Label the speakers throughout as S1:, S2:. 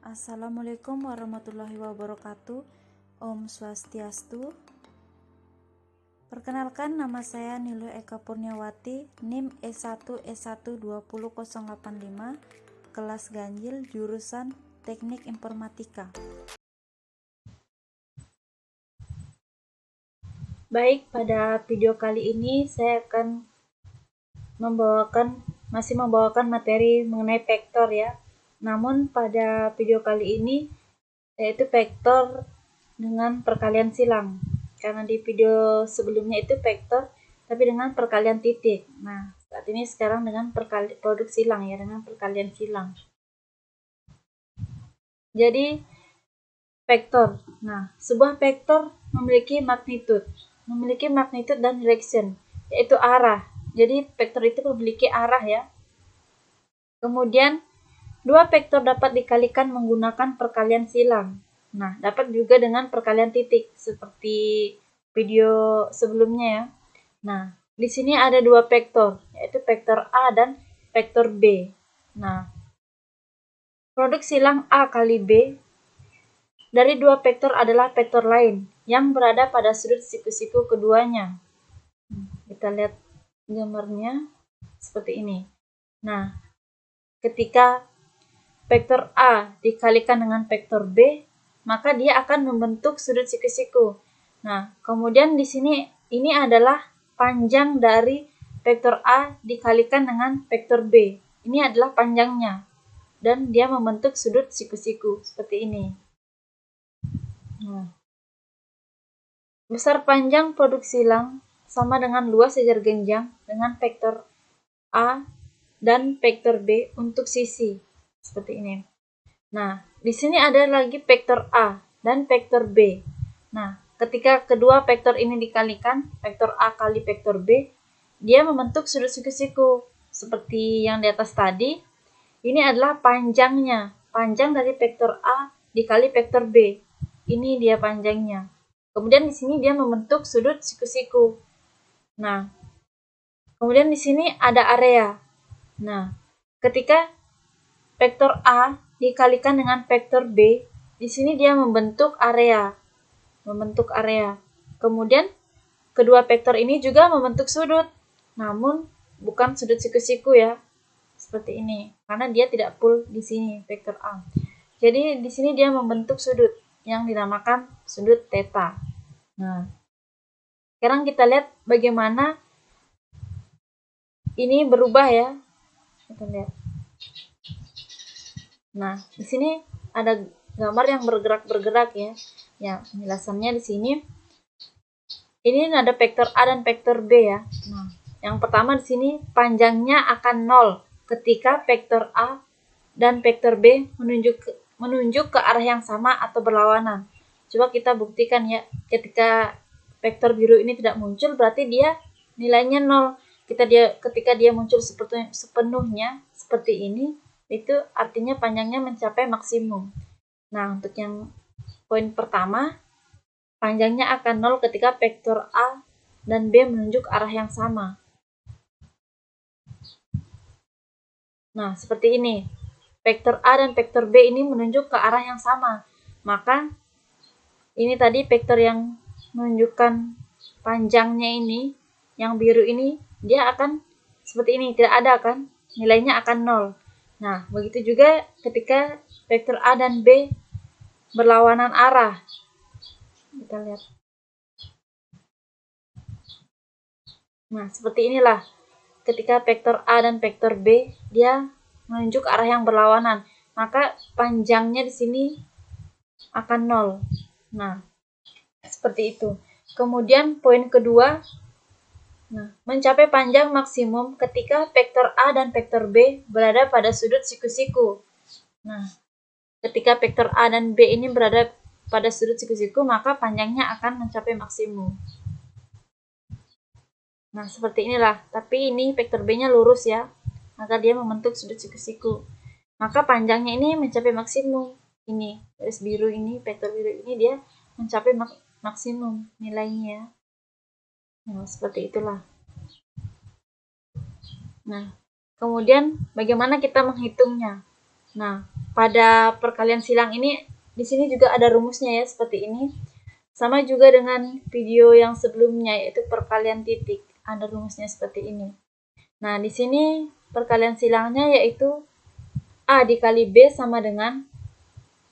S1: Assalamualaikum warahmatullahi wabarakatuh. Om Swastiastu. Perkenalkan, nama saya Nilu Eka Purniawati, NIM E1S12085, kelas ganjil, jurusan Teknik Informatika. Baik, pada video kali ini saya akan masih membawakan materi mengenai vektor ya. Namun pada video kali ini yaitu vektor dengan perkalian silang. Karena di video sebelumnya itu vektor tapi dengan perkalian titik. Nah, saat ini sekarang dengan produk silang ya, dengan perkalian silang. Jadi vektor. Nah, sebuah vektor memiliki magnitude dan direction, yaitu arah. Jadi vektor itu memiliki arah ya. Kemudian dua vektor dapat dikalikan menggunakan perkalian silang. Nah, dapat juga dengan perkalian titik seperti video sebelumnya ya. Nah, di sini ada dua vektor, yaitu vektor A dan vektor B. Nah, produk silang A kali B dari dua vektor adalah vektor lain yang berada pada sudut siku-siku keduanya. Kita lihat gambarnya seperti ini. Nah, ketika vektor A dikalikan dengan vektor B, maka dia akan membentuk sudut siku-siku. Nah, kemudian di sini ini adalah panjang dari vektor A dikalikan dengan vektor B. Ini adalah panjangnya dan dia membentuk sudut siku-siku seperti ini. Nah, besar panjang produk silang sama dengan luas sejar genjang dengan vektor A dan vektor B untuk sisi seperti ini. Nah, di sini ada lagi vektor A dan vektor B. Nah, ketika kedua vektor ini dikalikan, vektor A kali vektor B, dia membentuk sudut siku-siku. Seperti yang di atas tadi, ini adalah panjangnya. Panjang dari vektor A dikali vektor B. Ini dia panjangnya. Kemudian di sini dia membentuk sudut siku-siku. Nah, kemudian di sini ada area. Nah, ketika vektor A dikalikan dengan vektor B, di sini dia membentuk area. Kemudian kedua vektor ini juga membentuk sudut, namun bukan sudut siku-siku ya. Seperti ini, karena dia tidak full di sini vektor A. Jadi di sini dia membentuk sudut yang dinamakan sudut theta. Nah, sekarang kita lihat bagaimana ini berubah ya. Kita lihat. Nah, di sini ada gambar yang bergerak-bergerak ya. Ya, penjelasannya di sini. Ini ada vektor A dan vektor B ya. Nah, yang pertama di sini panjangnya akan 0 ketika vektor A dan vektor B menunjuk ke arah yang sama atau berlawanan. Coba kita buktikan ya. Ketika vektor biru ini tidak muncul, berarti dia nilainya 0. Ketika dia muncul sepenuhnya seperti ini, itu artinya panjangnya mencapai maksimum. Nah, untuk yang poin pertama, panjangnya akan 0 ketika vektor A dan B menunjuk arah yang sama. Nah, seperti ini. Vektor A dan vektor B ini menunjuk ke arah yang sama. Maka, ini tadi vektor yang menunjukkan panjangnya ini, yang biru ini, dia akan seperti ini, tidak ada kan? Nilainya akan 0. Nah, begitu juga ketika vektor A dan B berlawanan arah. Kita lihat. Nah, seperti inilah. Ketika vektor A dan vektor B, dia menunjuk arah yang berlawanan. Maka panjangnya di sini akan 0. Nah, seperti itu. Kemudian poin kedua, mencapai panjang maksimum ketika vektor A dan vektor B berada pada sudut siku-siku. Nah, ketika vektor A dan B ini berada pada sudut siku-siku, maka panjangnya akan mencapai maksimum. Nah, seperti inilah. Tapi ini vektor B-nya lurus ya, maka dia membentuk sudut siku-siku. Maka panjangnya ini mencapai maksimum. Ini, garis biru ini, vektor biru ini dia mencapai maksimum nilainya. Nah, seperti itulah. Nah, kemudian bagaimana kita menghitungnya? Nah, pada perkalian silang ini, di sini juga ada rumusnya ya, seperti ini. Sama juga dengan video yang sebelumnya, yaitu perkalian titik. Ada rumusnya seperti ini. Nah, di sini perkalian silangnya yaitu A dikali B sama dengan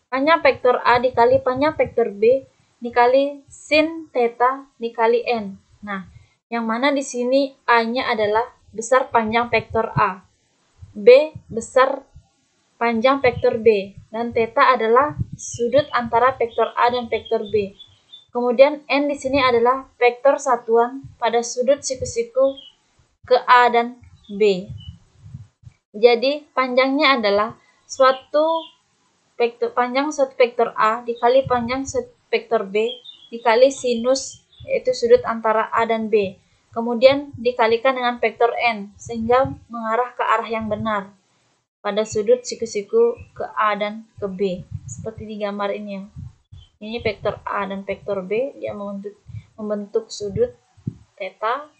S1: panjang vektor A dikali panjang vektor B dikali sin theta dikali N. Nah, yang mana di sini A-nya adalah besar panjang vektor A, B besar panjang vektor B, dan theta adalah sudut antara vektor A dan vektor B. Kemudian N di sini adalah vektor satuan pada sudut siku-siku ke A dan B. Jadi panjangnya adalah panjang suatu vektor A dikali panjang suatu vektor B dikali sinus, yaitu sudut antara A dan B. Kemudian dikalikan dengan vektor N sehingga mengarah ke arah yang benar pada sudut siku-siku ke A dan ke B, seperti di gambar ini ya. Ini vektor A dan vektor B, dia membentuk sudut theta.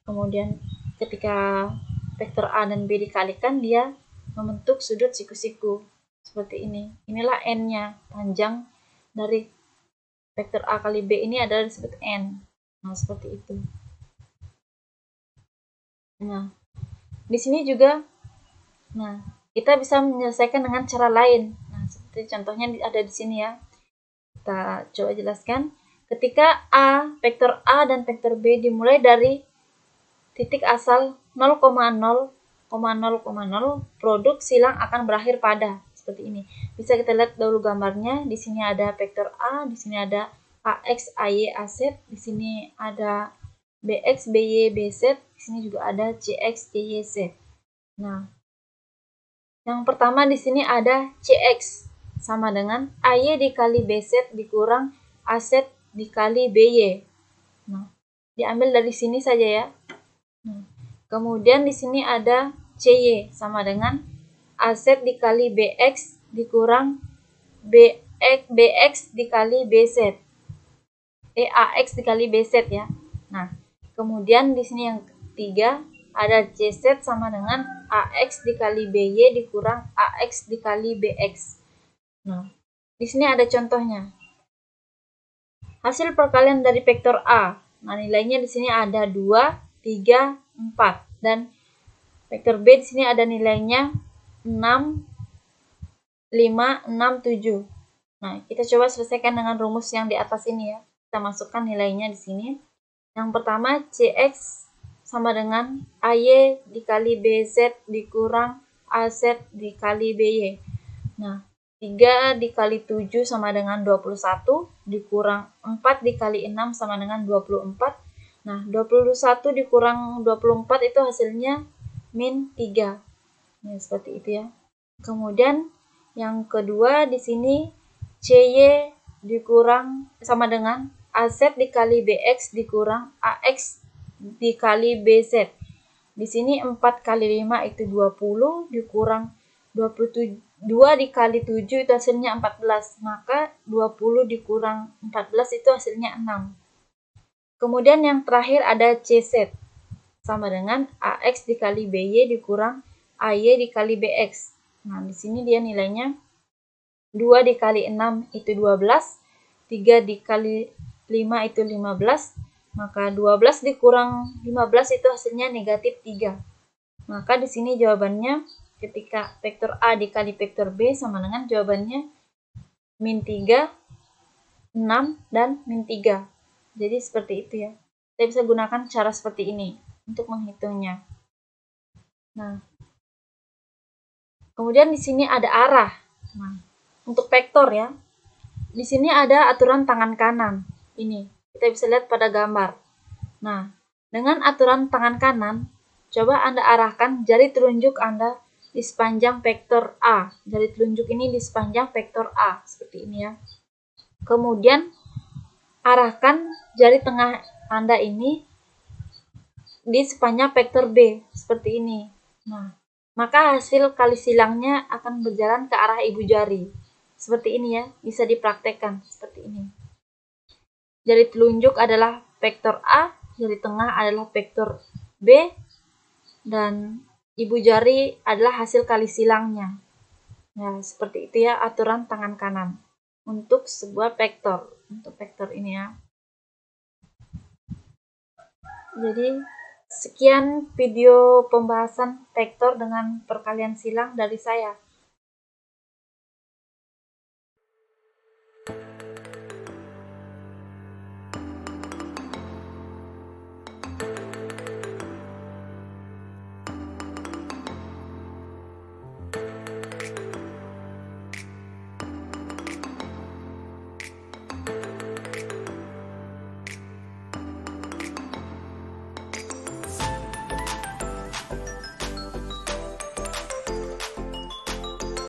S1: Kemudian ketika vektor A dan B dikalikan, dia membentuk sudut siku-siku seperti ini. Inilah N-nya, panjang dari vektor A kali B ini adalah disebut N. Nah, seperti itu. Nah, di sini juga, kita bisa menyelesaikan dengan cara lain. Nah, seperti contohnya ada di sini ya. Kita coba jelaskan. Ketika vektor A dan vektor B dimulai dari titik asal 0,0,0,0, produk silang akan berakhir pada seperti ini. Bisa kita lihat dulu gambarnya. Di sini ada vektor A, di sini ada AX, AY, AZ, di sini ada BX, BY, BZ, di sini juga ada CX, CY, Z. Nah, yang pertama di sini ada CX sama dengan AY dikali BZ dikurang AZ dikali BY. Nah, diambil dari sini saja ya. Nah, kemudian di sini ada CY sama dengan AZ dikali BX dikurang BX dikali BZ. AX dikali BZ ya. Nah, kemudian di sini yang ketiga ada CZ sama dengan AX dikali BY dikurang AX dikali BX. Nah, di sini ada contohnya. Hasil perkalian dari vektor A. Nah, nilainya di sini ada 2, 3, 4. Dan vektor B di sini ada nilainya 6, 5, 6, 7. Nah, kita coba selesaikan dengan rumus yang di atas ini ya. Kita masukkan nilainya di sini. Yang pertama, CX sama dengan AY dikali BZ dikurang AZ dikali BY. Nah, 3 dikali 7 sama dengan 21, dikurang 4 dikali 6 sama dengan 24. Nah, 21 dikurang 24 itu hasilnya min 3. Nah, seperti itu ya. Kemudian yang kedua di sini CY dikurang sama dengan AZ dikali BX dikurang AX dikali BZ. Di sini 4 kali 5 itu 20 dikurang 2 dikali 7 itu hasilnya 14. Maka 20 dikurang 14 itu hasilnya 6. Kemudian yang terakhir ada CZ sama dengan AX dikali BY dikurang AY dikali BX. Nah, di sini dia nilainya 2 dikali 6 itu 12, 3 dikali 5 itu 15, maka 12 dikurang 15 itu hasilnya negatif 3. Maka di sini jawabannya ketika vektor A dikali vektor B sama dengan jawabannya min 3, 6, dan min 3. Jadi seperti itu ya. Kita bisa gunakan cara seperti ini untuk menghitungnya. Nah, kemudian di sini ada arah. Nah, untuk vektor ya. Di sini ada aturan tangan kanan. Ini, kita bisa lihat pada gambar. Nah, dengan aturan tangan kanan, coba Anda arahkan jari telunjuk Anda di sepanjang vektor A. Jari telunjuk ini di sepanjang vektor A, seperti ini ya. Kemudian, arahkan jari tengah Anda ini di sepanjang vektor B, seperti ini. Nah, maka hasil kali silangnya akan berjalan ke arah ibu jari. Seperti ini ya, bisa dipraktekkan seperti ini. Jari telunjuk adalah vektor A, jari tengah adalah vektor B, dan ibu jari adalah hasil kali silangnya. Nah, seperti itu ya aturan tangan kanan untuk sebuah vektor. Untuk vektor ini ya. Jadi, sekian video pembahasan vektor dengan perkalian silang dari saya.